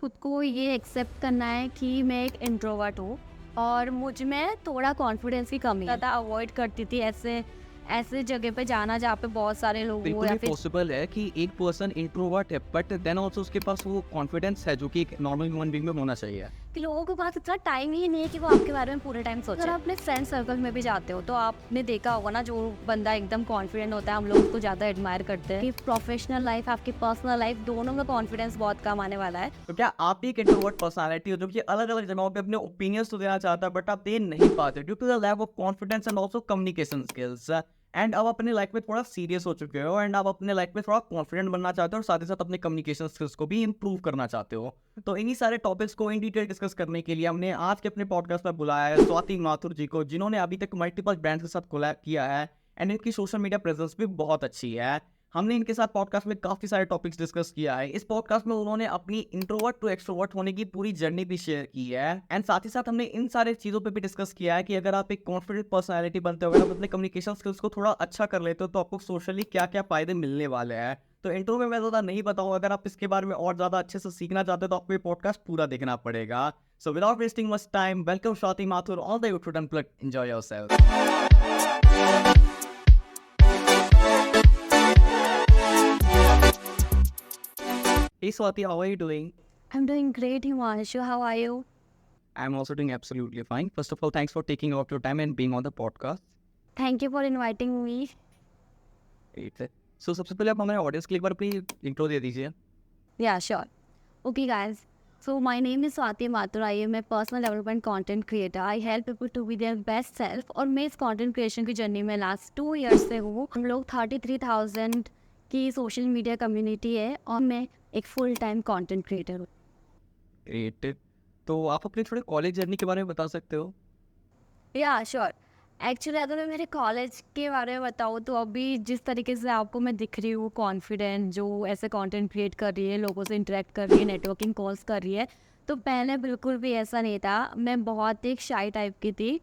खुद को ये एक्सेप्ट करना है कि मैं एक इंट्रोवर्ट हूँ और मुझ में थोड़ा कॉन्फिडेंस की कमी है। ज़्यादा अवॉइड करती थी ऐसे ऐसे जगह पे जाना जहाँ पे बहुत सारे लोग हो बिल्कुल या भी फिर पॉसिबल है कि एक पर्सन इंट्रोवर्ट है बट देन ऑल्सो उसके पास वो कॉन्फिडेंस है जो कि एक नॉर्मल ह्यूमन बीइंग में होना चाहिए। कि लोगों के पास इतना टाइम ही नहीं है कि वो आपके बारे में पूरे टाइम सोचे। अगर आप अपने फ्रेंड सर्कल में भी जाते हो तो आपने देखा होगा ना, जो बंदा एकदम कॉन्फिडेंट होता है हम लोग उसको ज़्यादा एडमायर करते हैं। कि प्रोफेशनल लाइफ आपकी पर्सनल लाइफ दोनों में कॉन्फिडेंस बहुत कम आने वाला है। तो क्या आप भी एक इंट्रोवर्ट पर्सनालिटी हो जो कि अलग-अलग जगहों पे अपने ओपिनियंस तो देना चाहता है बट आप दे नहीं पाते due to the lack of confidence and also communication skills and अब अपने लाइफ में थोड़ा सीरियस हो चुके हो एंड आप अपने लाइफ में थोड़ा कॉन्फिडेंट बनना चाहते हो और साथ ही साथ अपने कम्युनिकेशन स्किल्स को भी इंप्रूव करना चाहते हो। तो इन्हीं सारे टॉपिक्स को इन डिटेल डिस्कस करने के लिए हमने आज के अपने पॉडकास्ट में बुलाया है स्वाति माथुर जी को, जिन्होंने अभी तक मल्टीपल ब्रांड्स के साथ कोलैब किया है एंड इनकी सोशल मीडिया प्रेजेंस भी बहुत अच्छी है। हमने इनके साथ पॉडकास्ट में काफ़ी सारे टॉपिक्स डिस्कस किया है। इस पॉडकास्ट में उन्होंने अपनी इंट्रोवर्ट टू एक्सट्रोवर्ट होने की पूरी जर्नी भी शेयर की है एंड साथ ही साथ हमने इन सारे चीज़ों पे भी डिस्कस किया है कि अगर आप एक कॉन्फिडेंट पर्सनैलिटी बनते हो, अगर आप अपने कम्युनिकेशन स्किल्स को थोड़ा अच्छा कर लेते हो तो आपको सोशली क्या क्या फ़ायदे मिलने वाले हैं। तो इंट्रो में मैं ज़्यादा नहीं बताऊँ, अगर आप इसके बारे में और ज़्यादा अच्छे से सीखना चाहते हो तो आपको ये पॉडकास्ट पूरा देखना पड़ेगा। So without wasting much time, welcome Swati Mathur on the YouTube unplugged, enjoy yourself. Hey Swati, how are you doing? I'm doing great, Himanshu. How are you? I'm also doing absolutely fine. First of all, thanks for taking out your time and being on the podcast. Thank you for inviting me. Great. So सबसे पहले आप हमारे audience के लिए एक बार अपनी intro दे दीजिए। Yeah, sure. Okay, guys. So my name is Swati Mathur. I am a personal development content creator. I help people to be their best self. और मैं इस content creation की जर्नी में लास्ट 2 years से हूँ। हम लोग 33,000 की सोशल मीडिया कम्युनिटी है और मैं एक फुल टाइम कंटेंट क्रिएटर हूँ। ग्रेट। तो आप अपने थोड़े कॉलेज जर्नी के बारे में बता सकते हो? या श्योर। एक्चुअली अगर मैं मेरे कॉलेज के बारे में बताऊँ तो अभी जिस तरीके से आपको मैं दिख रही हूँ कॉन्फिडेंट, जो ऐसे कंटेंट क्रिएट कर रही है, लोगों से इंटरेक्ट कर रही है, नेटवर्किंग कॉल्स कर रही है, तो पहले बिल्कुल भी ऐसा नहीं था। मैं बहुत एक शाई टाइप की थी।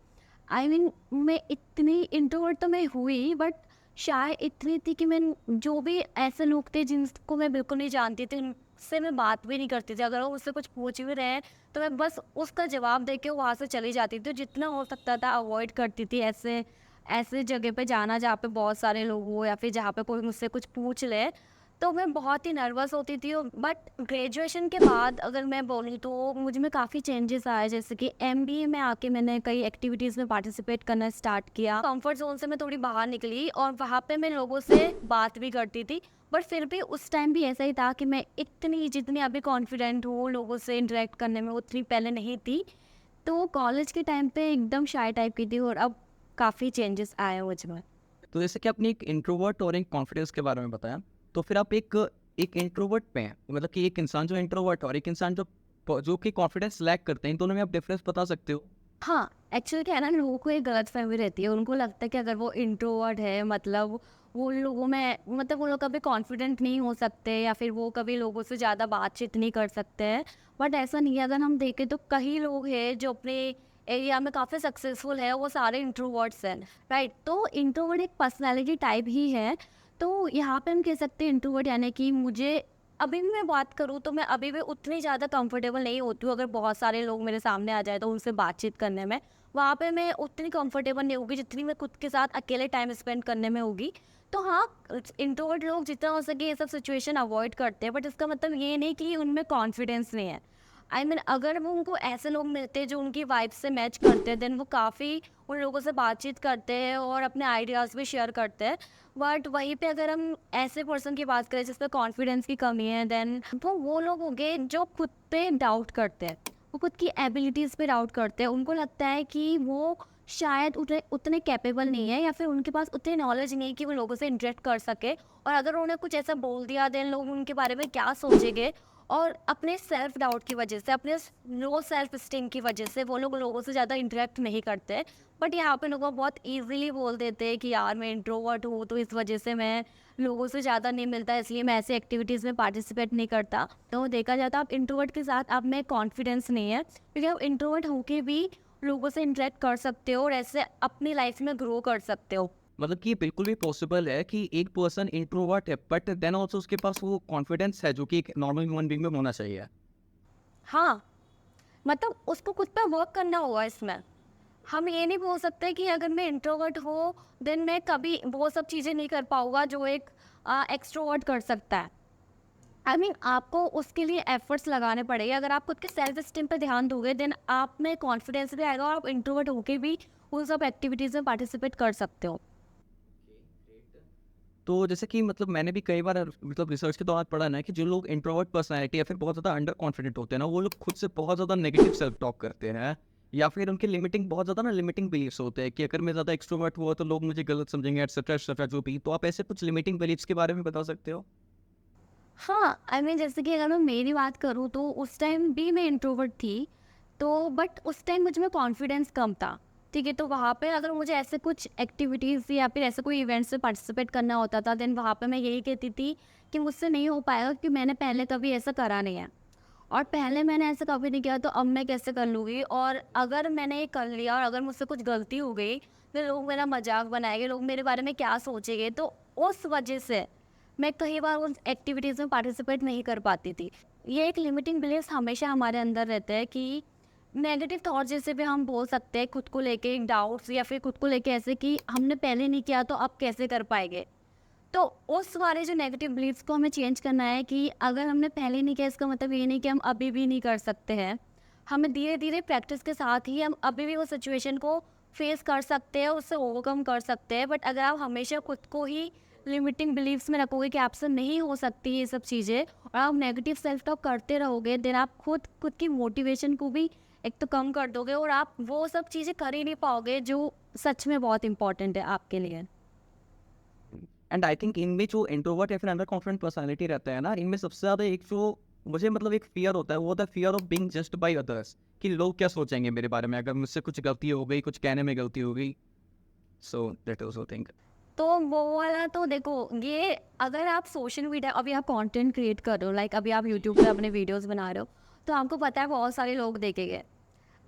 आई मीन मैं इतनी इंट्रोवर्ट तो मैं हुई बट शाय इतनी थी कि मैं जो भी ऐसे लोग थे जिनको मैं बिल्कुल नहीं जानती थी उनसे मैं बात भी नहीं करती थी। अगर वो मुझसे कुछ पूछ भी रहे हैं तो मैं बस उसका जवाब दे के वहाँ से चली जाती थी। जितना हो सकता था अवॉइड करती थी ऐसे ऐसे जगह पे जाना जहाँ पे बहुत सारे लोग हो या फिर जहाँ पे कोई मुझसे कुछ पूछ ले। तो मैं बहुत ही नर्वस होती थी। बट ग्रेजुएशन के बाद अगर मैं बोलूँ तो मुझ में काफ़ी चेंजेस आए, जैसे कि एमबीए में आके मैंने कई एक्टिविटीज़ में पार्टिसिपेट करना स्टार्ट किया। कंफर्ट जोन से मैं थोड़ी बाहर निकली और वहाँ पे मैं लोगों से बात भी करती थी। बट फिर भी उस टाइम भी ऐसा ही था कि मैं इतनी जितनी अभी कॉन्फिडेंट हूँ लोगों से इंटरेक्ट करने में उतनी पहले नहीं थी। तो कॉलेज के टाइम पे एकदम शाय टाइप की थी और अब काफ़ी चेंजेस आए हैं मुझ में। तो जैसे कि आपने एक इंट्रोवर्ट और एक कॉन्फिडेंस के बारे में बताया, तो फिर आप एक एक इंट्रोवर्ट पे हैं, मतलब कि एक इंसान जो इंट्रोवर्ट और एक इंसान जो कि कॉन्फिडेंस लैक करते हैं, इन दोनों में आप डिफरेंस बता सकते हो? हाँ, एक्चुअली क्या है ना, लोगों को एक गलतफ़हमी रहती है। उनको लगता है कि अगर वो इंट्रोवर्ट है मतलब वो लोगों में मतलब वो लोग कभी कॉन्फिडेंट नहीं हो सकते या फिर वो कभी लोगों से ज़्यादा बातचीत नहीं कर सकते हैं। बट ऐसा नहीं है। अगर हम देखें तो कई लोग हैं जो अपने एरिया में काफ़ी सक्सेसफुल है, वो सारे इंट्रोवर्ट्स हैं, राइट? तो इंट्रोवर्ट एक पर्सनैलिटी टाइप ही है। तो यहाँ पे हम कह सकते हैं इंट्रोवर्ट यानी कि मुझे अभी भी मैं बात करूँ तो मैं अभी भी उतनी ज़्यादा कंफर्टेबल नहीं होती हूँ। अगर बहुत सारे लोग मेरे सामने आ जाए तो उनसे बातचीत करने में, वहाँ पे मैं उतनी कंफर्टेबल नहीं होगी जितनी मैं खुद के साथ अकेले टाइम स्पेंड करने में होगी। तो हाँ, इंट्रोवर्ट लोग जितना हो सके ये सब सिचुएशन अवॉइड करते हैं, बट इसका मतलब ये नहीं कि उनमें कॉन्फिडेंस नहीं है। आई मीन अगर वो उनको ऐसे लोग मिलते हैं जो उनकी वाइब से मैच करते हैं, देन वो काफ़ी उन लोगों से बातचीत करते हैं और अपने आइडियाज़ भी शेयर करते हैं। बट वहीं पे अगर हम ऐसे पर्सन की बात करें जिस पे कॉन्फिडेंस की कमी है, देन वो लोग होंगे जो खुद पे डाउट करते हैं, वो खुद की एबिलिटीज़ पे डाउट करते हैं। उनको लगता है कि वो शायद उतने कैपेबल नहीं है या फिर उनके पास उतनी नॉलेज नहीं है कि वो लोगों से इंटरेक्ट कर सके। और अगर उन्हें कुछ ऐसा बोल दिया देन लोग उनके बारे में क्या सोचेंगे। और अपने सेल्फ डाउट की वजह से, अपने लो सेल्फ स्टीम की वजह से वो लोग लोगों से ज़्यादा इंटरेक्ट नहीं करते। बट यहाँ पे लोग बहुत इजीली बोल देते हैं कि यार मैं इंट्रोवर्ट हूँ तो इस वजह से मैं लोगों से ज़्यादा नहीं मिलता, इसलिए मैं ऐसे एक्टिविटीज़ में पार्टिसिपेट नहीं करता। तो देखा जाता आप इंट्रोवर्ट के साथ आप में कॉन्फिडेंस नहीं है, क्योंकि आप इंट्रोवर्ट होके भी लोगों से इंटरेक्ट कर सकते हो और ऐसे अपनी लाइफ में ग्रो कर सकते हो। मतलब कि ये बिल्कुल भी पॉसिबल है कि एक पर्सन इंट्रोवर्ट है बट देन ऑल्सो उसके पास वो कॉन्फिडेंस है जो कि एक नॉर्मल ह्यूमन बीइंग में होना चाहिए। हाँ, मतलब उसको खुद पे वर्क करना होगा इसमें। हम ये नहीं बोल सकते कि अगर मैं इंट्रोवर्ट हूँ, देन मैं कभी वो सब चीज़ें नहीं कर पाऊँगा जो एक एक्सट्रोवर्ट कर सकता है। आई मीन आपको उसके लिए एफर्ट्स लगाने पड़ेंगे। अगर आप खुद के सेल्फ एस्टीम पे ध्यान दोगे, देन आप में कॉन्फिडेंस भी आएगा और आप इंट्रोवर्ट होके भी उन सब एक्टिविटीज़ में पार्टिसिपेट कर सकते हो। तो जैसे कि मतलब मैंने भी कई बार मतलब रिसर्च के दौरान पढ़ा ना कि जो लोग इंट्रोवर्ट पर्सनैलिटी या फिर बहुत ज़्यादा अंडर कॉन्फिडेंट होते हैं ना, वो लोग खुद से बहुत ज़्यादा नेगेटिव सेल्फ टॉक करते हैं, या फिर उनके लिमिटिंग बहुत ज़्यादा ना लिमिटिंग बिलीफ्स होते हैं कि अगर मैं ज़्यादा एक्सट्रोवर्ट हुआ तो लोग मुझे गलत समझेंगे, एटसेट्रा जो भी। तो आप ऐसे कुछ लिमिटिंग बिलीफ्स के बारे में बता सकते हो? हाँ, आई मीन जैसे कि अगर मैं मेरी बात करूँ तो उस टाइम भी मैं इंट्रोवर्ट थी, तो बट उस टाइम मुझ में कॉन्फिडेंस कम था, ठीक है? तो वहाँ पे अगर मुझे ऐसे कुछ एक्टिविटीज़ या फिर ऐसे कोई इवेंट्स में पार्टिसिपेट करना होता था, देन वहाँ पे मैं यही कहती थी कि मुझसे नहीं हो पाएगा क्योंकि मैंने पहले कभी ऐसा करा नहीं है। और पहले मैंने ऐसा कभी नहीं किया तो अब मैं कैसे कर लूँगी? और अगर मैंने ये कर लिया और अगर मुझसे कुछ गलती हो गई, फिर लोग मेरा मज़ाक बनाएँगे, लोग मेरे बारे में क्या सोचेंगे? तो उस वजह से मैं कई बार उन एक्टिविटीज़ में पार्टिसिपेट नहीं कर पाती थी। ये एक लिमिटिंग बिलीफ्स हमेशा हमारे अंदर रहता है कि नेगेटिव थॉट जैसे भी हम बोल सकते हैं खुद को लेके डाउट्स या फिर खुद को लेके ऐसे कि हमने पहले नहीं किया तो अब कैसे कर पाएँगे? तो उस वाले जो नेगेटिव बिलीव्स को हमें चेंज करना है कि अगर हमने पहले नहीं किया इसका मतलब ये नहीं कि हम अभी भी नहीं कर सकते हैं। हमें धीरे-धीरे प्रैक्टिस के साथ ही हम अभी भी वो सिचुएशन को फेस कर सकते हैं, उससे ओवरकम कर सकते हैं। बट अगर आप हमेशा खुद को ही लिमिटिंग बिलीव्स में रखोगे कि आपसे नहीं हो सकती ये सब चीज़ें और आप नेगेटिव सेल्फ टॉक करते रहोगे, देन आप खुद की मोटिवेशन को भी एक तो कम कर दोगे और आप वो सब चीज़ें कर ही नहीं पाओगे जो सच में बहुत इम्पोर्टेंट है आपके लिए। एंड आई थिंक इनमें जो इंट्रोवर्ट या फिर अंडर कॉन्फिडेंट पर्सनैलिटी रहता है ना, इनमें सबसे ज़्यादा एक जो मुझे मतलब एक फियर होता है, वो होता है fear of being judged by others, कि लोग क्या सोचेंगे मेरे बारे में अगर मुझसे कुछ गलती हो गई, कुछ कहने में गलती हो गई। So that also think. तो वो वाला तो देखो, ये अगर आप सोशल मीडिया अभी आप कंटेंट क्रिएट कर रहे हो, लाइक अभी आप यूट्यूब पे अपने वीडियोस बना रहे हो, तो आपको पता है बहुत सारे लोग देखेंगे।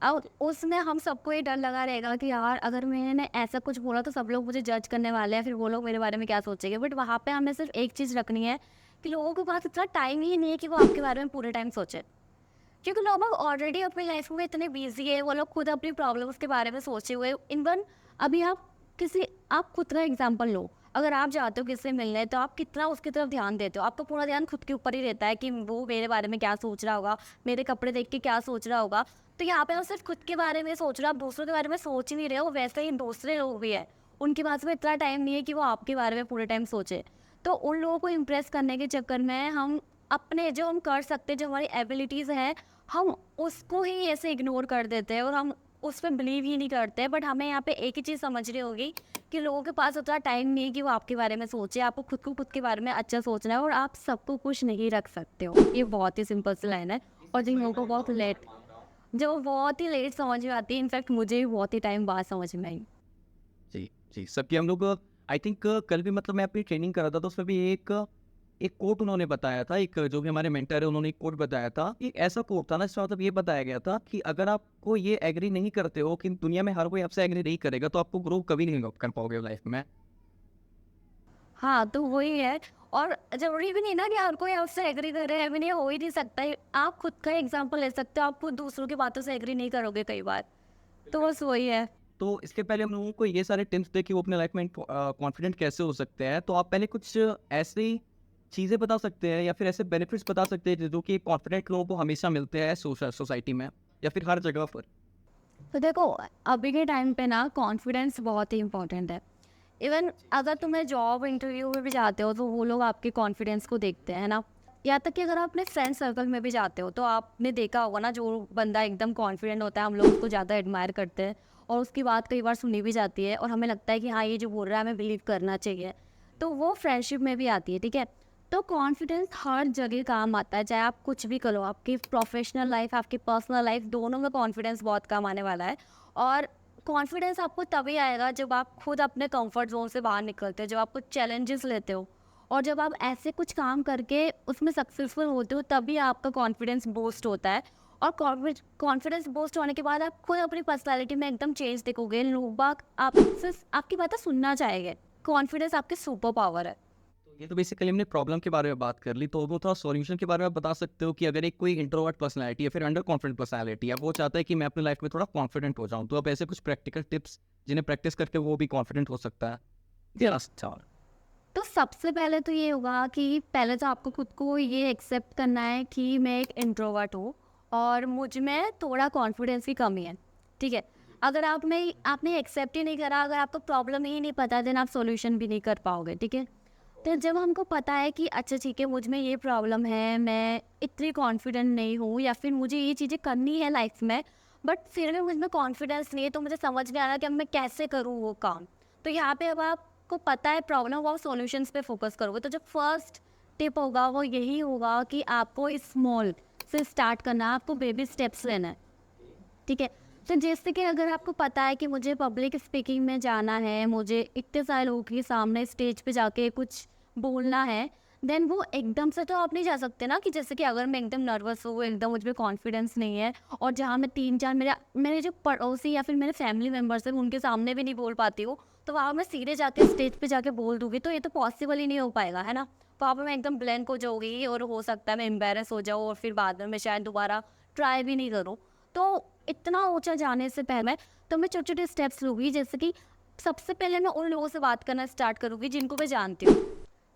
अब उसमें हम सबको ये डर लगा रहेगा कि यार अगर मैंने ऐसा कुछ बोला तो सब लोग मुझे जज करने वाले हैं, फिर वो लोग मेरे बारे में क्या सोचेंगे। बट वहाँ पे हमें सिर्फ एक चीज़ रखनी है कि लोगों के पास इतना टाइम ही नहीं है कि वो आपके बारे में पूरे टाइम सोचे, क्योंकि लोग ऑलरेडी अपनी लाइफ में इतने बिजी है, वो लोग खुद अपनी प्रॉब्लम्स के बारे में सोचे हुए। इवन अभी आप खुद का एग्जांपल लो, अगर आप जाते हो किसी से मिलने तो आप कितना उसकी तरफ ध्यान देते हो? आपका पूरा ध्यान खुद के ऊपर ही रहता है कि वो मेरे बारे में क्या सोच रहा होगा, मेरे कपड़े देख के क्या सोच रहा होगा। तो यहाँ पे आप सिर्फ खुद के बारे में सोच रहे हो, आप दूसरों के बारे में सोच ही नहीं रहे हो। वैसे ही दूसरे लोग भी है, उनके पास में इतना टाइम नहीं है कि वो आपके बारे में पूरे टाइम सोचे। तो उन लोगों को इम्प्रेस करने के चक्कर में हम अपने जो हम कर सकते हैं, जो हमारी एबिलिटीज़ हैं, हम उसको ही ऐसे इग्नोर कर देते हैं और हम उस पे बिलीव ही नहीं करते। बट हमें यहाँ पे एक ही चीज़ समझनी होगी कि लोगों के पास उतना टाइम नहीं है कि वो आपके बारे में सोचे। आपको खुद के बारे में अच्छा सोचना है और आप सबको खुश नहीं रख सकते हो। ये बहुत ही सिंपल सी लाइन है और जिन लोगों को बहुत ही लेट समझ में आती है। इनफैक्ट मुझे भी बहुत ही टाइम बाद समझ में आई। जी, जी, सबकी हम लोग आई थिंक कल भी मतलब मैं अपनी ट्रेनिंग कर रहा था, तो उसमें भी एक कोट उन्होंने बताया था, एक जो भी हमारे मेंटर है उन्होंने एक कोट बताया था। एक ऐसा कोट था ना, इसका मतलब ये बताया गया था कि अगर आपको ये एग्री नहीं करते हो कि दुनिया में हर कोई आपसे एग्री नहीं करेगा, तो आपको ग्रो कभी नहीं कर पाओगे लाइफ में। हाँ, तो वही है। और ज़रूरी भी नहीं ना कि हर कोई आपसे एग्री करे, है भी नहीं, हो ही नहीं सकता है। आप खुद का एग्जांपल ले सकते हो, आप खुद दूसरों की बातों से एग्री नहीं करोगे कई बार। तो बस वही है। तो इसके पहले हम लोगों को ये सारे टिप्स थे कि वो अपने लाइफ में कॉन्फिडेंट कैसे हो सकते हैं। तो आप पहले कुछ ऐसी चीज़ें बता सकते हैं या फिर ऐसे बेनिफिट्स बता सकते हैं जो कि कॉन्फिडेंट लोगों को हमेशा मिलते हैं सोसाइटी में या फिर हर जगह पर? तो देखो, अभी के टाइम पे ना कॉन्फिडेंस बहुत ही इंपॉर्टेंट है। इवन अगर तुम्हें जॉब इंटरव्यू में भी जाते हो तो वो लोग आपके कॉन्फिडेंस को देखते हैं, है ना? यहाँ तक कि अगर आप अपने फ्रेंड सर्कल में भी जाते हो तो आपने देखा होगा ना, जो बंदा एकदम कॉन्फिडेंट होता है हम लोग उसको ज़्यादा एडमायर करते हैं और उसकी बात कई बार सुनी भी जाती है और हमें लगता है कि हाँ, ये जो बोल रहा है हमें बिलीव करना चाहिए। तो वो फ्रेंडशिप में भी आती है, ठीक है? तो कॉन्फिडेंस हर जगह काम आता है, चाहे आप कुछ भी करो, आपकी प्रोफेशनल लाइफ, आपकी पर्सनल लाइफ, दोनों में कॉन्फिडेंस बहुत काम आने वाला है। और कॉन्फिडेंस आपको तभी आएगा जब आप खुद अपने कंफर्ट जोन से बाहर निकलते हो, जब आप कुछ चैलेंजेस लेते हो और जब आप ऐसे कुछ काम करके उसमें सक्सेसफुल होते हो, तभी आपका कॉन्फिडेंस बूस्ट होता है। और कॉन्फिडेंस बूस्ट होने के बाद आप खुद अपनी पर्सनालिटी में एकदम चेंज दिखोगे, लोग बाग आपसे आपकी बातें सुनना चाहेंगे। कॉन्फिडेंस आपके सुपर पावर है। ये तो बेसिकली हमने प्रॉब्लम के बारे में बात कर ली, तो वो थोड़ा सॉल्यूशन के बारे में बता सकते हो कि अगर एक कोई इंट्रोवर्ट पर्सनैलिटी या फिर अंडर कॉन्फिडेंट पर्सनैलिटी है, वो चाहता है कि मैं अपनी लाइफ में थोड़ा कॉन्फिडेंट हो जाऊँ, तो अब ऐसे कुछ प्रैक्टिकल टिप्स जिन्हें प्रैक्टिस करके वो भी कॉन्फिडेंट हो सकता है? अच्छा। तो सबसे पहले तो ये होगा कि पहले तो आपको खुद को ये एक्सेप्ट करना है कि मैं एक इंट्रोवर्ट हूँ और मुझ में थोड़ा कॉन्फिडेंस की कमी है, ठीक है। अगर आपने एक्सेप्ट ही नहीं करा, अगर आपको प्रॉब्लम ही नहीं पता, देन आप सॉल्यूशन भी नहीं कर पाओगे, ठीक है। तो जब हमको पता है कि अच्छा ठीक है, मुझ में ये प्रॉब्लम है, मैं इतनी कॉन्फिडेंट नहीं हूँ या फिर मुझे ये चीज़ें करनी है लाइफ में, बट फिर भी मुझ में कॉन्फिडेंस नहीं है, तो मुझे समझ नहीं आ रहा कि अब मैं कैसे करूँ वो काम। तो यहाँ पे अब आपको पता है प्रॉब्लम, वो सॉल्यूशंस पे फोकस करोगे। तो जो फर्स्ट टिप होगा वो यही होगा कि आपको स्मॉल से स्टार्ट करना है, आपको बेबी स्टेप्स लेना है, ठीक है। तो जैसे कि अगर आपको पता है कि मुझे पब्लिक स्पीकिंग में जाना है, मुझे इतने सारे लोगों के सामने स्टेज पे जाके कुछ बोलना है, देन वो एकदम से तो आप नहीं जा सकते ना, कि जैसे कि अगर मैं एकदम नर्वस हूँ, एकदम मुझ में कॉन्फिडेंस नहीं है और जहाँ मैं 3-4 मेरे जो पड़ोसी या फिर मेरे फैमिली मेम्बर्स हैं उनके सामने भी नहीं बोल पाती हूँ, तो वहाँ मैं सीधे जाके स्टेज पे जाके बोल दूँगी, तो ये तो पॉसिबल ही नहीं हो पाएगा, है ना। वहाँ पर मैं एकदम ब्लैंक हो जाऊँगी और हो सकता है मैं एम्बेरस हो जाऊँ और फिर बाद में मैं शायद दोबारा ट्राई भी नहीं करूँ। तो इतना ऊँचा जाने से पहले तो मैं छोटे-छोटे स्टेप्स लूँगी, जैसे कि सबसे पहले मैं उन लोगों से बात करना स्टार्ट करूँगी जिनको मैं जानती हूँ,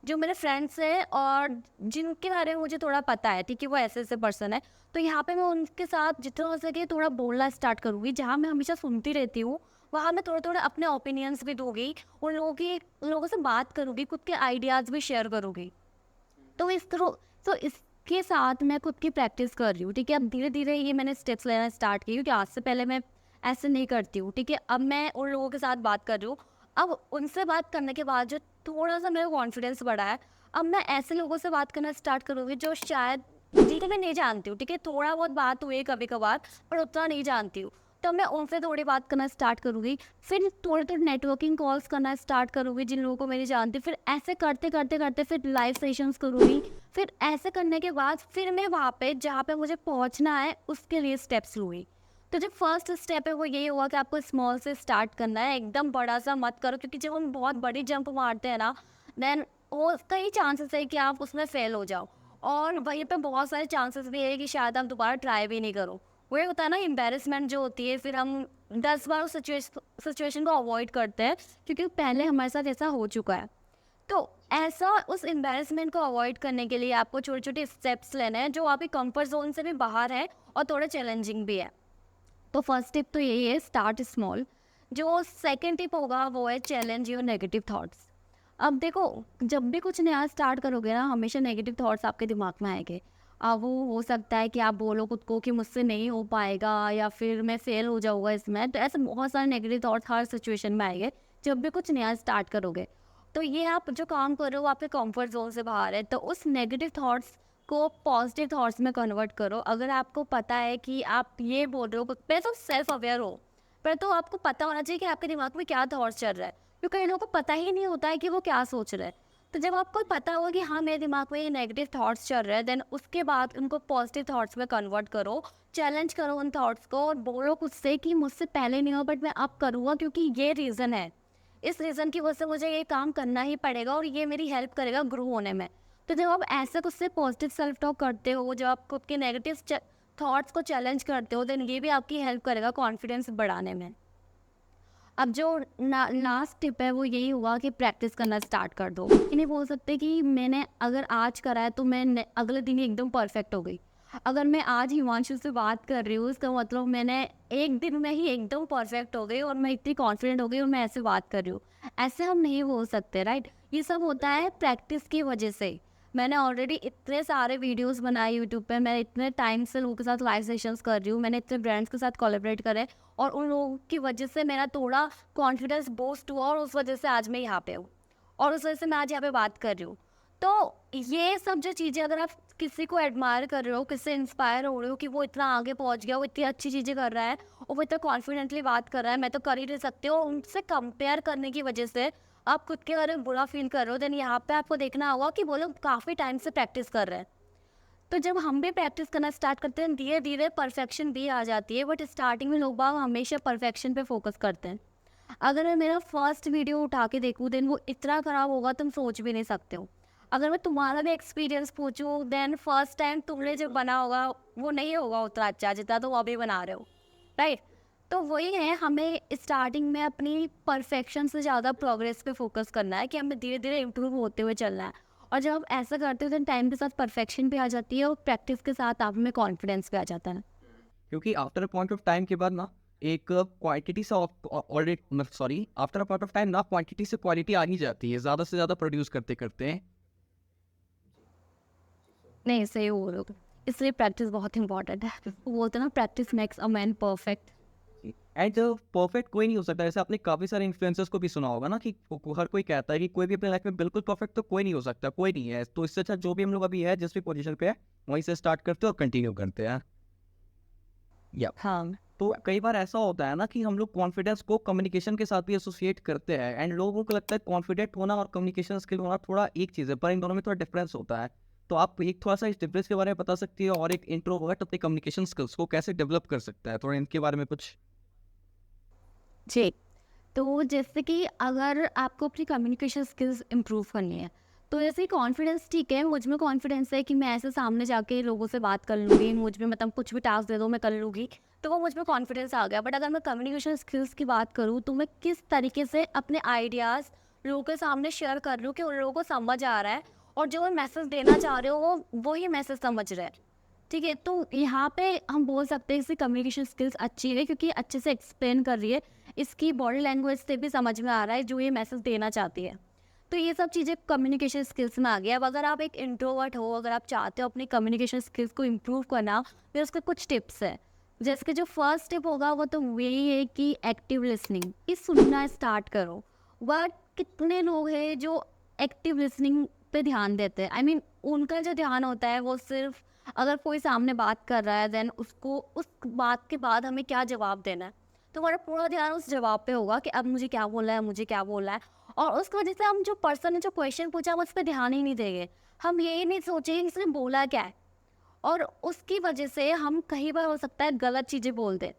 जो मेरे फ्रेंड्स हैं और जिनके बारे में मुझे थोड़ा पता है, ठीक है, वो ऐसे-ऐसे पर्सन है। तो यहाँ पे मैं उनके साथ जितना हो सके थोड़ा बोलना स्टार्ट करूँगी, जहाँ मैं हमेशा सुनती रहती हूँ, वहाँ मैं थोड़ा-थोड़ा अपने ओपिनियंस भी दूँगी, उन लोगों से बात करूँगी, खुद के आइडियाज़ भी शेयर करूँगी। तो इस तरह तो इसके साथ मैं खुद की प्रैक्टिस कर रही हूँ, ठीक है। अब धीरे-धीरे ये मैंने स्टेप्स लेना स्टार्ट किए, क्योंकि आज से पहले मैं ऐसे नहीं करती हूँ, ठीक है। अब मैं उन लोगों के साथ बात कर रही हूँ। अब उनसे बात करने के बाद जो थोड़ा-सा मेरा कॉन्फिडेंस बढ़ा है, अब मैं ऐसे लोगों से बात करना स्टार्ट करूँगी जो शायद जिनको मैं नहीं जानती हूँ, ठीक है। थोड़ा बहुत बात हुई है कभी-कभार, पर उतना नहीं जानती हूँ। तो मैं उनसे थोड़ी बात करना स्टार्ट करूँगी, फिर थोड़े-थोड़े नेटवर्किंग कॉल्स करना स्टार्ट करूँगी जिन लोगों को मैं नहीं जानती, फिर ऐसे करते-करते फिर लाइव सेशंस करूँगी। फिर ऐसे करने के बाद फिर मैं वहाँ पे जहाँ पे मुझे पहुँचना है उसके लिए स्टेप्स लूँगी। तो जो फर्स्ट स्टेप है वो यही होगा कि आपको स्मॉल से स्टार्ट करना है, एकदम बड़ा सा मत करो, क्योंकि जब हम बहुत बड़ी जंप मारते हैं ना, देन वो कई चांसेस है कि आप उसमें फेल हो जाओ, और वहीं पे बहुत सारे चांसेस भी है कि शायद आप दोबारा ट्राई भी नहीं करो। वही होता है ना, एम्बेरसमेंट जो होती है, फिर हम 10 बार उस सिचुएशन को अवॉइड करते हैं, क्योंकि पहले हमारे साथ ऐसा हो चुका है। तो ऐसा उस एम्बेरसमेंट को अवॉइड करने के लिए आपको छोटे-छोटे स्टेप्स लेने हैं जो आपके कंफर्ट ज़ोन से भी बाहर है और थोड़े चैलेंजिंग भी है। तो फर्स्ट टिप तो यही है, स्टार्ट स्मॉल। जो सेकंड टिप होगा वो है चैलेंज योर नेगेटिव थॉट्स। अब देखो, जब भी कुछ नया स्टार्ट करोगे ना, हमेशा नेगेटिव थॉट्स आपके दिमाग में आएंगे। वो हो सकता है कि आप बोलो खुद को कि मुझसे नहीं हो पाएगा या फिर मैं फेल हो जाऊंगा इसमें, तो ऐसे बहुत सारे नेगेटिव थॉट्स हर सिचुएशन में आएंगे जब भी कुछ नया स्टार्ट करोगे। तो ये आप जो काम कर रहे हो वो आपके कंफर्ट जोन से बाहर है, तो उस नेगेटिव थॉट्स को पॉजिटिव थॉट्स में कन्वर्ट करो। अगर आपको पता है कि आप ये बोल रहे हो, पहले तो सेल्फ अवेयर हो, पर तो आपको पता होना चाहिए कि आपके दिमाग में क्या थॉट्स चल रहा है, क्योंकि कई लोगों को पता ही नहीं होता है कि वो क्या सोच रहे हैं। तो जब आपको पता होगा कि हाँ, मेरे दिमाग में ये नेगेटिव थॉट्स चल रहे हैं, देन उसके बाद उनको पॉजिटिव थॉट्स में कन्वर्ट करो, चैलेंज करो उन थॉट्स को और बोलो खुद से कि मुझसे पहले नहीं हुआ बट मैं अब करूँगा, क्योंकि ये रीज़न है, इस रीज़न की वजह से मुझे ये काम करना ही पड़ेगा और ये मेरी हेल्प करेगा ग्रो होने में। तो जब आप ऐसा कुछ से पॉजिटिव सेल्फ टॉक करते हो, जब आप खुद के नेगेटिव थॉट्स को चैलेंज करते हो, देन ये भी आपकी हेल्प करेगा कॉन्फिडेंस बढ़ाने में। अब जो लास्ट टिप है वो यही हुआ कि प्रैक्टिस करना स्टार्ट कर दो। ये नहीं बोल सकते कि मैंने अगर आज करा है तो मैं अगले दिन ही एकदम परफेक्ट हो गई। अगर मैं आज हिमांशु से बात कर रही हूँ, इसका मतलब मैंने एक दिन में ही एकदम परफेक्ट हो गई और मैं इतनी कॉन्फिडेंट हो गई और मैं ऐसे बात कर रही हूँ। ऐसे हम नहीं बोल सकते, राइट। ये सब होता है प्रैक्टिस की वजह से। मैंने ऑलरेडी इतने सारे वीडियोस बनाए यूट्यूब पे, मैं इतने टाइम से लोगों के साथ लाइव सेशंस कर रही हूँ, मैंने इतने ब्रांड्स के साथ कोलैबोरेट करे और उन लोगों की वजह से मेरा थोड़ा कॉन्फिडेंस बूस्ट हुआ और उस वजह से आज मैं यहाँ पे हूँ और उस वजह से मैं आज यहाँ पे बात कर रही हूँ। तो ये सब जो चीज़ें, अगर आप किसी को एडमायर कर रहे हो, किससे इंस्पायर हो रहे हो कि वो इतना आगे पहुँच गया, वो इतनी अच्छी चीज़ें कर रहा है और वो इतना कॉन्फिडेंटली बात कर रहा है, मैं तो कर ही नहीं सकती हूँ, उनसे कंपेयर करने की वजह से आप खुद के बारे में बुरा फील कर रहे हो, देन यहाँ पे आपको देखना होगा कि वो लोग काफ़ी टाइम से प्रैक्टिस कर रहे हैं। तो जब हम भी प्रैक्टिस करना स्टार्ट करते हैं, धीरे धीरे परफेक्शन भी आ जाती है, बट स्टार्टिंग में लोग बाग हमेशा परफेक्शन पे फोकस करते हैं। अगर मैं मेरा फर्स्ट वीडियो उठा के देखूँ, देन वो इतना ख़राब होगा तुम सोच भी नहीं सकते हो। अगर मैं तुम्हारा भी एक्सपीरियंस पूछूं, देन फर्स्ट टाइम तुमने जो बना होगा वो नहीं होगा उतना अच्छा जितना तुम अभी बना रहे हो, राइट? तो वही है, हमें स्टार्टिंग में अपनी परफेक्शन से ज़्यादा प्रोग्रेस पे फोकस करना है कि हमें धीरे धीरे इम्प्रूव होते हुए चलना है। और जब आप ऐसा करते हो तो टाइम के साथ परफेक्शन भी आ जाती है और प्रैक्टिस के साथ आप में कॉन्फिडेंस भी आ जाता है। क्योंकि after a point of time के बाद ना एक क्वांटिटी से already sorry after a point of time ना क्वांटिटी से क्वालिटी आ ही जाती है, ज़्यादा से ज़्यादा प्रोड्यूस करते करते। नहीं, सही हो रहे हो। इसलिए प्रैक्टिस बहुत इंपॉर्टेंट है। वो बोलते हैं ना, practice makes a man perfect. And perfect कोई नहीं हो सकता। जैसे आपने काफ़ी सारे इन्फ्लुएंसर्स को भी सुना होगा ना कि हर कोई कहता है कि कोई भी अपने लाइफ में बिल्कुल परफेक्ट तो कोई नहीं हो सकता, कोई नहीं है। तो इससे अच्छा जो भी हम लोग अभी है जिस भी पोजीशन पे है वहीं से स्टार्ट करते हैं और कंटिन्यू करते हैं। या हाँ। तो कई बार ऐसा होता है ना कि हम लोग कॉन्फिडेंस को कम्युनिकेशन के साथ भी एसोसिएट करते हैं, एंड लोगों को लगता है कॉन्फिडेंट होना और कम्युनिकेशन स्किल होना थोड़ा एक चीज़ है, पर इन दोनों में थोड़ा डिफरेंस होता है। तो आप एक थोड़ा सा इस डिफरेंस के बारे में बता सकती है, और एक इंट्रोवर्ट अपने कम्युनिकेशन स्किल्स को कैसे डेवलप कर सकता है, थोड़ा इनके बारे में कुछ। जी। तो जैसे कि अगर आपको अपनी कम्युनिकेशन स्किल्स इम्प्रूव करनी है, तो जैसे कॉन्फिडेंस, ठीक है, मुझ में कॉन्फिडेंस है कि मैं ऐसे सामने जाके लोगों से बात कर लूँगी, मुझ में मतलब कुछ भी टास्क दे दो मैं कर लूँगी, तो वो मुझ में कॉन्फिडेंस आ गया। बट अगर मैं कम्युनिकेशन स्किल्स की बात करूँ तो मैं किस तरीके से अपने आइडियाज़ लोगों के सामने शेयर कर लूँ कि उन लोगों को समझ आ रहा है और जो मैं मैसेज देना चाह रहे हो वो वही मैसेज समझ रहे हैं। ठीक है, तो यहाँ पे हम बोल सकते हैं इसकी कम्युनिकेशन स्किल्स अच्छी है क्योंकि अच्छे से एक्सप्लेन कर रही है, इसकी बॉडी लैंग्वेज से भी समझ में आ रहा है जो ये मैसेज देना चाहती है। तो ये सब चीज़ें कम्युनिकेशन स्किल्स में आ गया। अब अगर आप एक इंट्रोवर्ट हो, अगर आप चाहते हो अपनी कम्युनिकेशन स्किल्स को इम्प्रूव करना, फिर उसके कुछ टिप्स है। जैसे कि जो फर्स्ट टिप होगा वो तो यही है कि एक्टिव लिसनिंग, कि सुनना स्टार्ट करो। बट कितने लोग हैं जो एक्टिव लिसनिंग पे ध्यान देते हैं? आई मीन उनका जो ध्यान होता है वो सिर्फ अगर कोई सामने बात कर रहा है देन उसको उस बात के बाद हमें क्या जवाब देना है, तो हमारा पूरा ध्यान उस जवाब पे होगा कि अब मुझे क्या बोलना है, मुझे क्या बोलना है। और उसकी वजह से हम जो पर्सन ने जो क्वेश्चन पूछा हम उस पर ध्यान ही नहीं देंगे, हम यही नहीं सोचेंगे कि इसने बोला क्या है। और उसकी वजह से हम कई बार हो सकता है गलत चीज़ें बोल दें,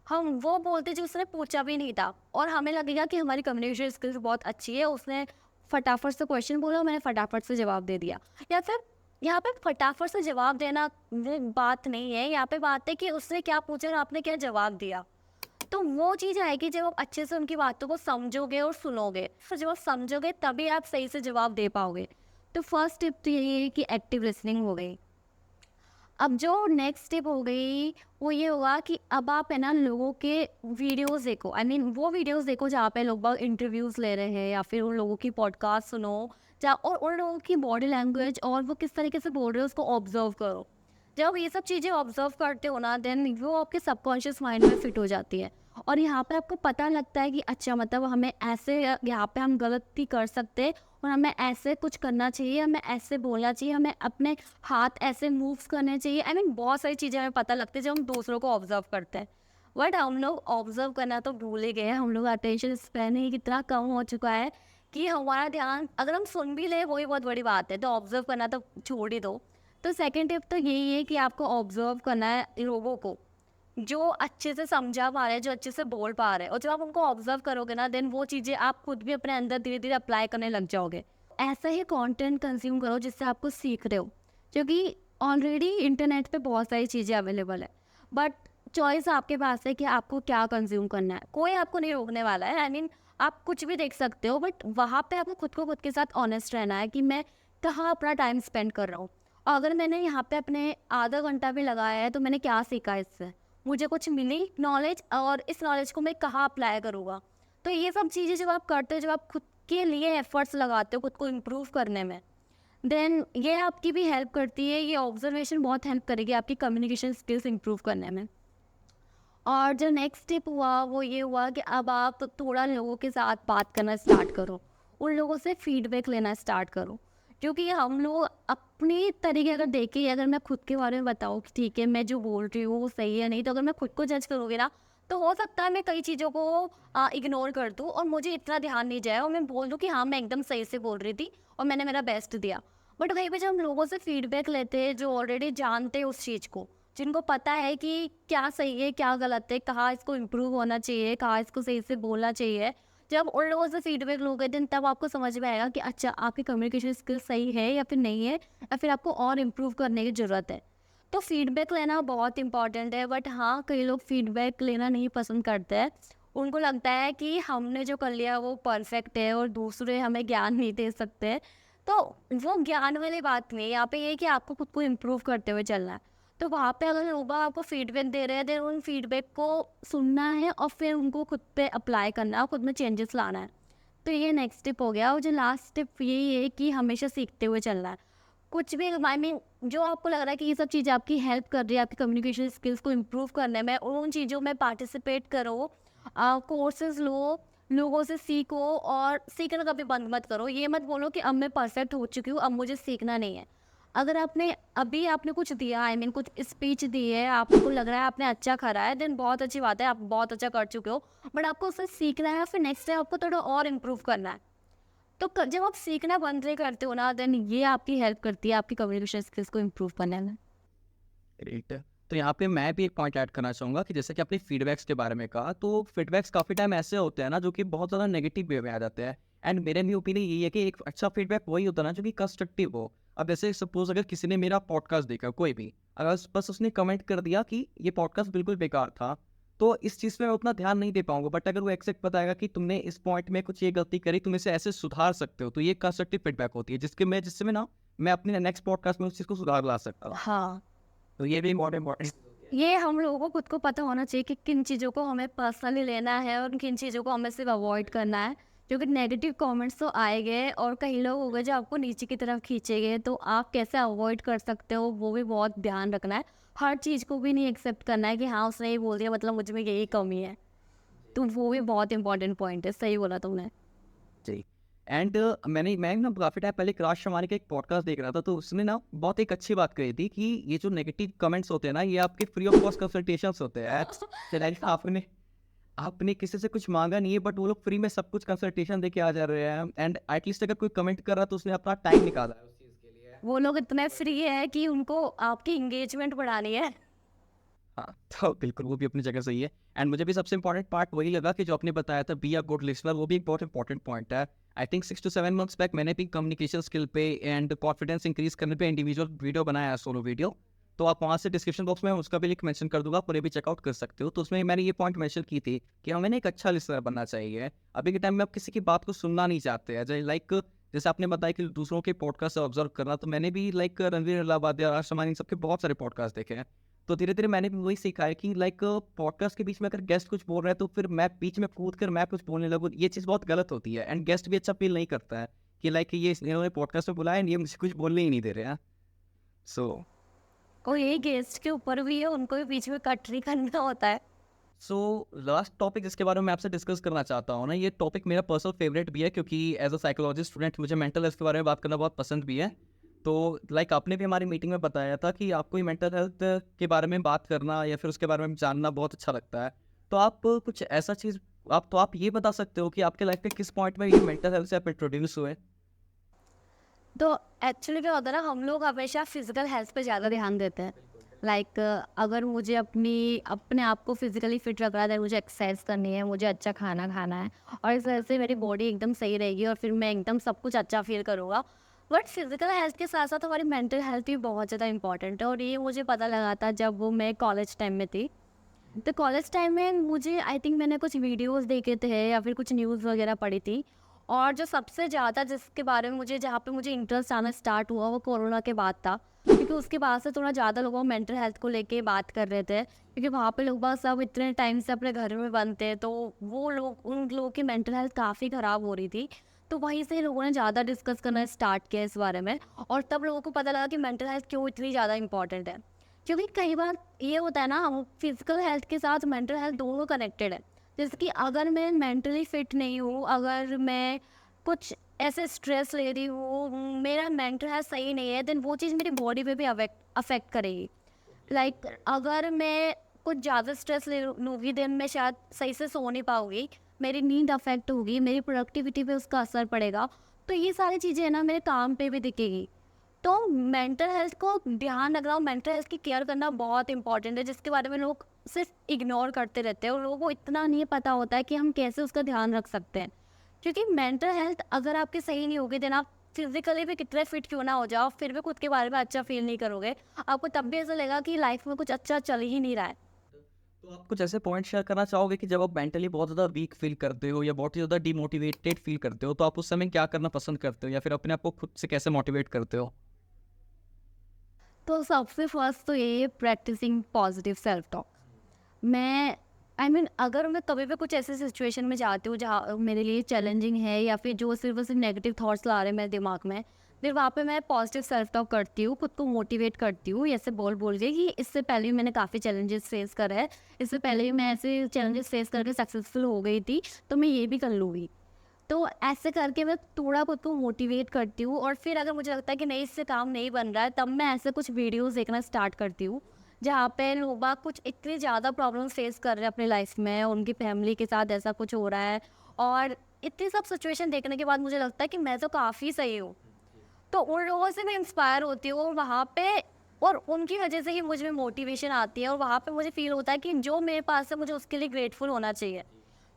हम वो बोलते जो उसने पूछा भी नहीं था, और हमें लगेगा कि हमारी कम्युनिकेशन स्किल्स बहुत अच्छी है, उसने फटाफट से क्वेश्चन बोला मैंने फटाफट से जवाब दे दिया। या फिर यहाँ पे फटाफट से जवाब देना वो बात नहीं है, यहाँ पे बात है कि उसने क्या पूछा और आपने क्या जवाब दिया। तो वो चीज़ आएगी जब आप अच्छे से उनकी बातों को समझोगे और सुनोगे, फिर जब आप समझोगे तभी आप सही से जवाब दे पाओगे। तो फर्स्ट टिप तो यही है कि एक्टिव लिसनिंग हो गई। अब जो नेक्स्ट स्टेप हो गई वो ये हुआ कि अब आप है ना लोगों के वीडियोस देखो, आई मीन वो वीडियोस देखो जहाँ पे लोग बहुत इंटरव्यूज़ ले रहे हैं या फिर उन लोगों की पॉडकास्ट सुनो, जहाँ और उन लोगों की बॉडी लैंग्वेज और वो किस तरीके से बोल रहे हो उसको ऑब्जर्व करो। जब ये सब चीज़ें ऑब्जर्व करते हो ना देन वो आपके सबकॉन्शियस माइंड में फिट हो जाती है, और यहाँ पे आपको पता लगता है कि अच्छा मतलब हमें ऐसे यहाँ पे हम गलती कर सकते हैं और हमें ऐसे कुछ करना चाहिए, हमें ऐसे बोलना चाहिए, हमें अपने हाथ ऐसे मूव्स करने चाहिए। आई मीन बहुत सारी चीज़ें हमें पता लगती है जब हम दूसरों को ऑब्जर्व करते हैं। बट हम लोग ऑब्जर्व करना तो भूल ही गए हैं, हम लोग अटेंशन स्पैन ही कितना कम हो चुका है कि हमारा ध्यान, अगर हम सुन भी ले वही बहुत बड़ी बात है, तो ऑब्जर्व करना तो छोड़ ही दो। तो सेकंड टिप तो यही है कि आपको ऑब्जर्व करना है लोगों को जो अच्छे से समझा पा रहे हैं, जो अच्छे से बोल पा रहे हैं, और जब आप उनको ऑब्जर्व करोगे ना देन वो चीज़ें आप खुद भी अपने अंदर धीरे धीरे अप्लाई करने लग जाओगे। ऐसा ही कंटेंट कंज्यूम करो जिससे आपको सीख रहे हो, क्योंकि ऑलरेडी इंटरनेट पे बहुत सारी चीज़ें अवेलेबल है, बट चॉइस आपके पास है कि आपको क्या कंज्यूम करना है। कोई आपको नहीं रोकने वाला है, आई मीन आप कुछ भी देख सकते हो, बट वहाँ पे आपको खुद को खुद के साथ ऑनेस्ट रहना है कि मैं कहाँ अपना टाइम स्पेंड कर रहा हूँ। और अगर मैंने यहाँ पे अपने आधा घंटा भी लगाया है तो मैंने क्या सीखा इससे, मुझे कुछ मिली नॉलेज, और इस नॉलेज को मैं कहाँ अप्लाई करूँगा। तो ये सब चीज़ें जब आप करते हो, जब आप खुद के लिए एफर्ट्स लगाते हो खुद को इम्प्रूव करने में, देन ये आपकी भी हेल्प करती है, ये ऑब्जर्वेशन बहुत हेल्प करेगी आपकी कम्युनिकेशन स्किल्स इम्प्रूव करने में। और जो नेक्स्ट स्टेप हुआ वो ये हुआ कि अब आप थोड़ा लोगों के साथ बात करना स्टार्ट करो, उन लोगों से फीडबैक लेना स्टार्ट करो। क्योंकि हम लोग अपनी तरीके अगर देखें, अगर मैं खुद के बारे में बताऊँ कि ठीक है मैं जो बोल रही हूँ वो सही है नहीं, तो अगर मैं खुद को जज करूँगी ना तो हो सकता है मैं कई चीज़ों को इग्नोर कर दूँ और मुझे इतना ध्यान नहीं जाए और मैं बोल दूँ कि हाँ मैं एकदम सही से बोल रही थी और मैंने मेरा बेस्ट दिया। बट वहीं पे जब हम लोगों से फीडबैक लेते हैं जो ऑलरेडी जानते हैं उस चीज़ को, जिनको पता है कि क्या सही है क्या गलत है, कहाँ इसको इम्प्रूव होना चाहिए, कहाँ इसको सही से बोलना चाहिए, जब आप उन लोगों से फीडबैक लोगे देन तब आपको समझ में आएगा कि अच्छा आपकी कम्युनिकेशन स्किल सही है या फिर नहीं है, या फिर आपको और इम्प्रूव करने की ज़रूरत है। तो फीडबैक लेना बहुत इंपॉर्टेंट है, बट हाँ, कई लोग फीडबैक लेना नहीं पसंद करते हैं। उनको लगता है कि हमने जो कर लिया वो परफेक्ट है और दूसरे हमें ज्ञान नहीं दे सकते। तो वो ज्ञान वाली बात नहीं है, यहाँ पे ये है कि आपको खुद को इम्प्रूव करते हुए चलना है। तो वहाँ पे अगर लोग आपको फीडबैक दे रहे हैं देन उन फीडबैक को सुनना है और फिर उनको खुद पे अप्लाई करना है, खुद में चेंजेस लाना है। तो ये नेक्स्ट स्टेप हो गया, और जो लास्ट स्टेप यही है कि हमेशा सीखते हुए चलना है। कुछ भी आई मीन जो आपको लग रहा है कि ये सब चीज़ें आपकी हेल्प कर रही है आपकी कम्युनिकेशन स्किल्स को इम्प्रूव करने में, उन चीज़ों में पार्टिसिपेट करो, कोर्सेज लो, लोगों से सीखो, और सीखना कभी बंद मत करो। ये मत बोलो कि अब मैं परफेक्ट हो चुकी हूँ, अब मुझे सीखना नहीं है। अगर आपने कुछ दिया, आई मीन कुछ स्पीच दी है, आपको लग रहा है आपने अच्छा करा है, देन बहुत अच्छी बात है, आप बहुत अच्छा कर चुके हो। बट आपको उससे सीखना है, फिर नेक्स्ट टाइम आपको थोड़ा और इम्प्रूव करना है। तो जब आप सीखना बंद नहीं करते हो ना, देन ये आपकी हेल्प करती है आपकी कम्युनिकेशन स्किल्स को इम्प्रूव करने में। ग्रेट। तो यहाँ पे मैं भी एक पॉइंट ऐड करना चाहूँगा कि जैसे कि आपने फीडबैक्स के बारे में कहा, तो फीडबैक्स काफ़ी टाइम ऐसे होते हैं ना जो कि बहुत ज़्यादा नेगेटिव वे में आ जाते हैं। एंड मेरे भी ओपिनियन यही है कि एक अच्छा फीडबैक वही होता है ना जो कि कंस्ट्रक्टिव हो। अब जैसे सपोज अगर किसी ने मेरा पॉडकास्ट देखा, कोई भी, अगर बस उसने कमेंट कर दिया कि ये पॉडकास्ट बिल्कुल बेकार था, तो इस चीज़ पे मैं उतना ध्यान नहीं दे पाऊंगा। बट अगर वो एक्सेप्ट बताएगा कि तुमने इस पॉइंट में कुछ ये गलती करी, तुम इसे ऐसे सुधार सकते हो, तो ये कंस्ट्रक्टिव फीडबैक होती है जिससे मैं ना मैं अपने नेक्स्ट पॉडकास्ट में उस चीज़ को सुधार ला सकता हूँ। हाँ, तो ये भी बहुत इंपॉर्टेंट। ये हम लोगों को खुद को पता होना चाहिए कि किन चीज़ों को हमें पर्सनली लेना है और किन चीज़ों को हमें सिर्फ अवॉइड करना है। क्योंकि नेगेटिव कमेंट्स तो आएंगे और कई लोग होंगे जो आपको नीचे की तरफ खींचेंगे, तो आप कैसे अवॉइड कर सकते हो वो भी बहुत ध्यान रखना है। हर चीज़ को भी नहीं एक्सेप्ट करना है कि हाँ उसने ये बोल दिया मतलब मुझ में यही कमी है। तो वो भी बहुत इंपॉर्टेंट पॉइंट है, सही बोला तुमने। जी। एंड मैं ना काफ़ी टाइम पहले क्राश शमानी का एक पॉडकास्ट देख रहा था, तो उसने ना बहुत एक अच्छी बात कही थी कि ये जो नेगेटिव कमेंट्स होते हैं ना, ये आपके फ्री ऑफ कॉस्ट कंसल्टेशंस होते हैं। लाइक आपने आपने किसी से कुछ मांगा नहीं है, बट वो लोग फ्री में सब कुछ कंसल्टेशन दे के आ जा रहे हैं। एंड एटलीस्ट अगर कोई कमेंट कर रहा है तो उसने अपना टाइम निकाला है उस चीज़ के लिए। वो लोग इतने फ्री है कि उनको आपकी इंगेजमेंट बढ़ानी है। हाँ, तो बिल्कुल वो भी अपनी जगह सही है। एंड मुझे भी सबसे इंपॉर्टेंट पार्ट वही लगा कि जो आपने बताया था, बी अ गुड लिसनर, वो भी एक बहुत इंपॉर्टेंट पॉइंट है। I think 6 to 7 months back मैंने भी कम्युनिकेशन स्किल पे एंड कॉन्फिडेंस इंक्रीज करने पे इंडिविजुअल वीडियो बनाया है, सोलो वीडियो। तो आप वहाँ से डिस्क्रिप्शन बॉक्स में उसका भी लिंक मेंशन कर दूंगा, आप उन्हें भी चेकआउट कर सकते हो। तो उसमें मैंने ये पॉइंट मेंशन की थी कि हमें ना एक अच्छा लिसनर बनना चाहिए। अभी के टाइम में आप किसी की बात को सुनना नहीं चाहते हैं। जैसे आपने बताया कि दूसरों के पॉडकास्ट ऑब्जर्व करना, तो मैंने भी रणवीर अलाहाबादी और आर इन सबके बहुत सारे पॉडकास्ट देखे हैं। तो धीरे धीरे मैंने भी वही सीखा है कि पॉडकास्ट के बीच में अगर गेस्ट कुछ बोल रहे हैं तो फिर मैं बीच में कूद कर मैं कुछ बोलने लगूँ, ये चीज़ बहुत गलत होती है। एंड गेस्ट भी अच्छा फील नहीं करता है कि ये इन्होंने पॉडकास्ट में बुलाया एंड ये मुझे कुछ बोलने ही नहीं दे रहे हैं। सो और ये गेस्ट के ऊपर भी है, उनको भी बीच में कट नहीं करना होता है। सो लास्ट टॉपिक जिसके बारे में मैं आपसे डिस्कस करना चाहता हूँ ना, ये टॉपिक मेरा पर्सनल फेवरेट भी है, क्योंकि एज अ साइकोलॉजी स्टूडेंट मुझे मेंटल हेल्थ के बारे में बात करना बहुत पसंद भी है। तो आपने भी हमारी मीटिंग में बताया था कि आपको ये मेंटल हेल्थ के बारे में बात करना या फिर उसके बारे में जानना बहुत अच्छा लगता है। तो आप कुछ ऐसा चीज़ आप ये बता सकते हो कि आपके लाइफ के किस पॉइंट में ये मेंटल हेल्थ से आप इंट्रोड्यूस हुए? तो एक्चुअली क्या होता है ना, हम लोग हमेशा फिजिकल हेल्थ पे ज़्यादा ध्यान देते हैं। लाइक अगर मुझे अपने आप को फिजिकली फिट रखना है, मुझे एक्सरसाइज करनी है, मुझे अच्छा खाना खाना है, और इस वजह से मेरी बॉडी एकदम सही रहेगी और फिर मैं एकदम सब कुछ अच्छा फील करूँगा। बट फिजिकल हेल्थ के साथ साथ हमारी मेंटल हेल्थ भी बहुत ज़्यादा इंपॉर्टेंट है, और ये मुझे पता लगा था जब वो मैं कॉलेज टाइम में थी। तो कॉलेज टाइम में मुझे आई थिंक मैंने कुछ वीडियोस देखे थे या फिर कुछ न्यूज़ वगैरह पढ़ी थी, और जो सबसे ज़्यादा जिसके बारे में जहाँ पे मुझे इंटरेस्ट आना स्टार्ट हुआ वो कोरोना के बाद था। क्योंकि उसके बाद से थोड़ा ज़्यादा लोगों मेंटल हेल्थ को लेके बात कर रहे थे, क्योंकि वहाँ पे लोग बस सब इतने टाइम से अपने घर में बंद थे, तो वो लोग उन लोगों की मेंटल हेल्थ काफ़ी ख़राब हो रही थी। तो वहीं से लोगों ने ज़्यादा डिस्कस करना स्टार्ट किया इस बारे में, और तब लोगों को पता लगा कि मेंटल हेल्थ क्यों इतनी ज़्यादा इंपॉर्टेंट है। क्योंकि कई बार ये होता है ना, हम फिजिकल हेल्थ के साथ मेंटल हेल्थ दोनों कनेक्टेड है। जैसे कि अगर मैं मेंटली फिट नहीं हूँ, अगर मैं कुछ ऐसे स्ट्रेस ले रही हूँ, मेरा मेंटल हेल्थ सही नहीं है, देन वो चीज़ मेरी बॉडी पे भी अफेक्ट करेगी। लाइक अगर मैं कुछ ज़्यादा स्ट्रेस ले लूँगी देन मैं शायद सही से सो नहीं पाऊँगी, मेरी नींद अफेक्ट होगी, मेरी प्रोडक्टिविटी पे उसका असर पड़ेगा। तो ये सारी चीज़ें ना मेरे काम पे भी दिखेगी। तो मेंटल हेल्थ को ध्यान रखना और मेंटल हेल्थ की केयर करना बहुत इंपॉर्टेंट है, जिसके बारे में लोग सिर्फ इग्नोर करते रहते हैं और लोगों को इतना नहीं पता होता है कि हम कैसे उसका ध्यान रख सकते हैं। क्योंकि मेंटल हेल्थ अगर आपकी सही नहीं होगी, देन आप फिजिकली भी कितने फिट क्यों ना हो जाओ, फिर भी खुद के बारे में अच्छा फील नहीं करोगे। आपको तब भी ऐसा लगेगा कि लाइफ में कुछ अच्छा चल ही नहीं रहा है। तो आप कुछ ऐसे पॉइंट शेयर करना चाहोगे कि जब आप मेंटली बहुत ज़्यादा वीक फील करते हो या बहुत ही ज़्यादा डिमोटिवेटेड फील करते हो, तो आप उस समय क्या करना पसंद करते हो या फिर अपने आप को खुद से कैसे मोटिवेट करते हो? तो सबसे फर्स्ट तो यही है, प्रैक्टिसिंग पॉजिटिव सेल्फ टॉक। मैं अगर मैं कभी भी कुछ ऐसे सिचुएशन में जाती हूँ जहाँ मेरे लिए चैलेंजिंग है या फिर जो सिर्फ और सिर्फ नेगेटिव थॉट्स ला रहे हैं मेरे दिमाग में, फिर वहाँ पे मैं पॉजिटिव सेल्फ टॉक करती हूँ, खुद को मोटिवेट करती हूँ, ऐसे बोल बोल के कि इससे पहले भी मैंने काफ़ी चैलेंजेस फेस करे हैं, इससे पहले भी मैं ऐसे चैलेंजेस फेस करके सक्सेसफुल हो गई थी, तो मैं ये भी कर लूँगी। तो ऐसे करके मैं थोड़ा खुद को मोटिवेट करती हूँ और फिर अगर मुझे लगता है कि नहीं, इससे काम नहीं बन रहा है, तब मैं ऐसे कुछ वीडियोस देखना स्टार्ट करती हूँ जहाँ पे लोग बाग कुछ इतनी ज़्यादा प्रॉब्लम फेस कर रहे हैं अपनी लाइफ में, उनकी फैमिली के साथ ऐसा कुछ हो रहा है और इतनी सब सिचुएशन देखने के बाद मुझे लगता है कि मैं तो काफ़ी सही हूँ। तो उन लोगों से मैं इंस्पायर होती हूँ वहाँ पे, और उनकी वजह से ही मुझ में मोटिवेशन आती है और वहाँ पे मुझे फील होता है कि जो मेरे पास है मुझे उसके लिए ग्रेटफुल होना चाहिए।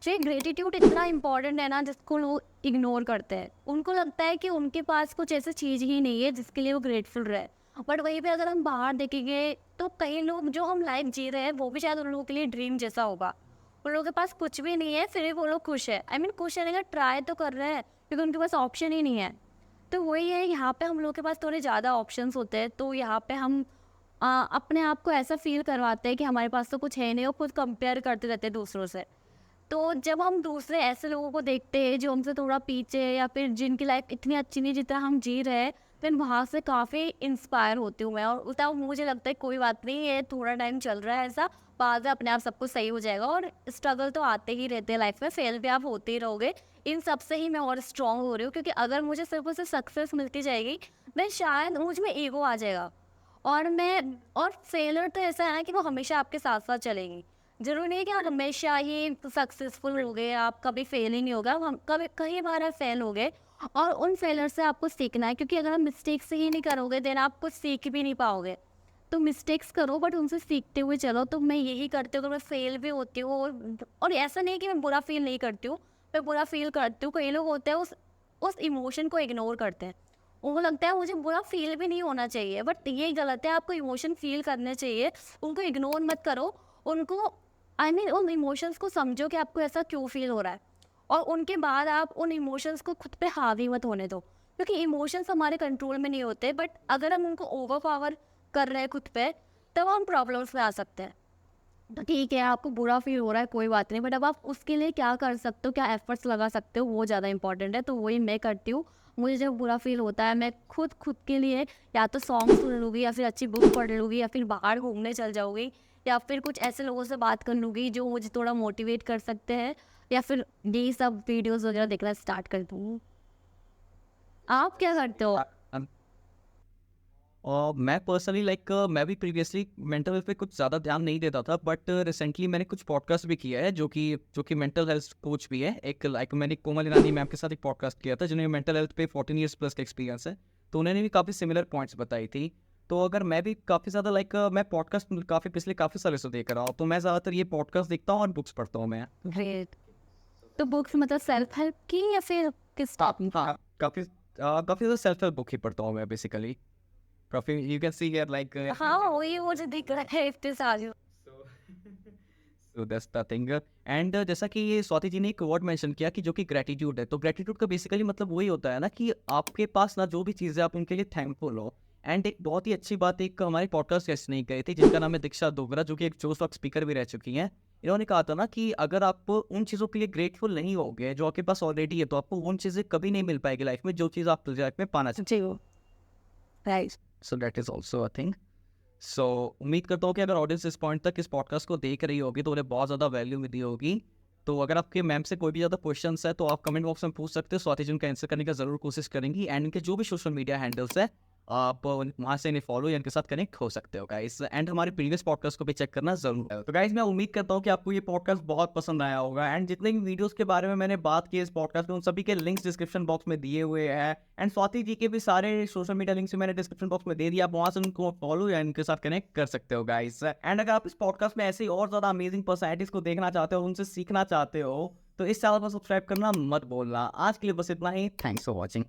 जो ये ग्रेटिट्यूड इतना इंपॉर्टेंट है ना, जिसको लोग इग्नोर करते हैं। उनको लगता है कि उनके पास कुछ ऐसी चीज़ ही नहीं है जिसके लिए वो ग्रेटफुल रहे। बट वहीं पे अगर हम बाहर देखेंगे तो कई लोग जो हम लाइफ जी रहे हैं वो भी शायद उन लोगों के लिए ड्रीम जैसा होगा। उन लोगों के पास कुछ भी नहीं है, फिर भी वो लोग खुश है। खुश रहने का ट्राई तो कर रहे हैं क्योंकि उनके पास ऑप्शन ही नहीं है। तो वही है, यहाँ पे हम लोग के पास थोड़े ज़्यादा ऑप्शंस होते हैं, तो यहाँ पे हम अपने आप को ऐसा फील करवाते हैं कि हमारे पास तो कुछ है नहीं और खुद कंपेयर करते रहते हैं दूसरों से। तो जब हम दूसरे ऐसे लोगों को देखते हैं जो हमसे थोड़ा पीछे है या फिर जिनकी लाइफ इतनी अच्छी नहीं जितना हम जी रहे हैं, फिर वहाँ से काफ़ी इंस्पायर होती हूँ मैं और उतना मुझे लगता है कोई बात नहीं है, थोड़ा टाइम चल रहा है ऐसा, बाद में अपने आप सब कुछ सही हो जाएगा। और स्ट्रगल तो आते ही रहते हैं लाइफ में, फेल भी आप होते ही रहोगे। इन सब से ही मैं और स्ट्रांग हो रही हूँ, क्योंकि अगर मुझे सिर्फ और सिर्फ सक्सेस मिलती जाएगी, मैं शायद मुझ में ईगो आ जाएगा और फेलियर तो ऐसा है ना कि वो हमेशा आपके साथ साथ चलेगी। ज़रूरी नहीं कि आप हमेशा ही सक्सेसफुल हो गए, आप कभी फेल ही नहीं होगा। हम कभी कई बार आप फेल हो गए और उन फेलियर से आपको सीखना है, क्योंकि अगर आप मिस्टेक्स ही नहीं करोगे देन आप कुछ सीख भी नहीं पाओगे। तो मिस्टेक्स करो बट उनसे सीखते हुए चलो। तो मैं यही करती हूँ, अगर मैं फेल भी होती हूँ और ऐसा नहीं कि मैं बुरा फील नहीं करती हूँ, मैं बुरा फील करती हूँ। कई लोग होते हैं उस इमोशन को इग्नोर करते हैं, उनको लगता है मुझे बुरा फील भी नहीं होना चाहिए, बट ये गलत है। आपको इमोशन फील करने चाहिए, उनको इग्नोर मत करो। उनको उन इमोशंस को समझो कि आपको ऐसा क्यों फील हो रहा है, और उनके बाद आप उन इमोशंस को खुद पे हावी मत होने दो, क्योंकि इमोशंस हमारे कंट्रोल में नहीं होते। बट अगर हम उनको ओवर पावर कर रहे हैं खुद पे, तब हम प्रॉब्लम्स में आ सकते हैं। तो ठीक है, आपको बुरा फील हो रहा है, कोई बात नहीं, बट अब आप उसके लिए क्या कर सकते हो, क्या एफर्ट्स लगा सकते हो, वो ज़्यादा इंपॉर्टेंट है। तो वही मैं करती हूँ। मुझे जब बुरा फील होता है, मैं खुद के लिए या तो सॉन्ग सुन लूँगी या फिर अच्छी बुक पढ़ लूँगी या फिर बाहर घूमने चल जाऊँगी या फिर कुछ ऐसे लोगों से बात कर लूँगी जो मुझे थोड़ा मोटिवेट कर सकते हैं, या फिर यही सब वीडियोज़ वगैरह देखना स्टार्ट कर दूँ। आप क्या करते हो? और मैं पर्सनली मैं भी प्रीवियसली मेंटल हेल्थ पे कुछ ज़्यादा ध्यान नहीं देता था, बट रिसेंटली मैंने कुछ पॉडकास्ट भी किया है जो कि मेंटल हेल्थ कोच भी है। मैंने कोमल ईरानी मैम के साथ एक पॉडकास्ट किया था जिन्हें मेंटल हेल्थ पे 14 ईयर्स प्लस का एक्सपीरियंस है, तो उन्होंने भी काफ़ी सिमिलर पॉइंट्स बताई थी। तो अगर मैं भी काफ़ी ज़्यादा मैं पॉडकास्ट पिछले काफ़ी सालों से देख रहा हूँ, तो मैं ज़्यादातर ये पॉडकास्ट देखता हूँ और बुक्स पढ़ता हूँ मैं। ग्रेट। तो बुक्स मतलब सेल्फ हेल्प की या फिर किस टॉपिक? हाँ, काफ़ी ज़्यादा सेल्फ हेल्प बुक ही पढ़ता हूँ मैं बेसिकली। काफ़ी यू कैन सी हियर हाँ, वही मुझे दिख रहा है इतने सारे। So that's the thing. And जैसा कि ये स्वाति जी ने एक वर्ड मेंशन किया कि जो कि ग्रेटिट्यूड है, तो ग्रेटिट्यूड का बेसिकली मतलब वही होता है ना कि आपके पास ना जो भी चीज़ें आप उनके लिए थैंकफुल हो। एंड एक बहुत ही अच्छी बात एक हमारी पॉडकास्ट गेस्ट नहीं गए थे जिनका नाम है दीक्षा डोगरा, जो कि एक जोश टॉक स्पीकर भी रह चुकी हैं। इन्होंने कहा था ना कि अगर आप उन चीज़ों के लिए ग्रेटफुल नहीं होगे जो आपके पास ऑलरेडी है, तो आपको उन चीज़ें कभी नहीं मिल पाएगी लाइफ में जो चीज़ आप लाइफ में पाना चाहते जी, राइट। हैं। So that is also a thing. सो उम्मीद करता हूँ कि अगर ऑडियंस इस पॉइंट तक इस पॉडकास्ट को देख रही होगी तो उन्हें बहुत ज़्यादा वैल्यू मिली होगी। तो अगर आपके मैम से कोई भी ज़्यादा क्वेश्चंस है तो आप कमेंट बॉक्स में पूछ सकते हो, स्वाति जी उनका आंसर करने का ज़रूर कोशिश करेंगी। एंड इनके जो भी सोशल मीडिया हैंडल्स है आप वहाँ से इन्हें फॉलो या इनके साथ कनेक्ट हो सकते हो गाइस। एंड हमारे प्रीवियस पॉडकास्ट को भी चेक करना जरूर है। तो गाइस मैं उम्मीद करता हूँ कि आपको ये पॉडकास्ट बहुत पसंद आया होगा। एंड जितने भी वीडियोस के बारे में मैंने बात की इस पॉडकास्ट में, उन सभी के लिंक्स डिस्क्रिप्शन बॉक्स में दिए हुए हैं। एंड स्वाति जी के भी सारे सोशल मीडिया लिंक्स मैंने डिस्क्रिप्शन बॉक्स में दे दिया, आप वहाँ से उनको फॉलो या इनके साथ कनेक्ट कर सकते हो गाइस। एंड अगर आप इस पॉडकास्ट में ऐसे ही और ज़्यादा अमेजिंग पर्सनैलिटीज़ को देखना चाहते हो, उनसे सीखना चाहते हो, तो इस चैनल को सब्सक्राइब करना मत भूलना। आज के लिए बस इतना ही। Thanks for watching.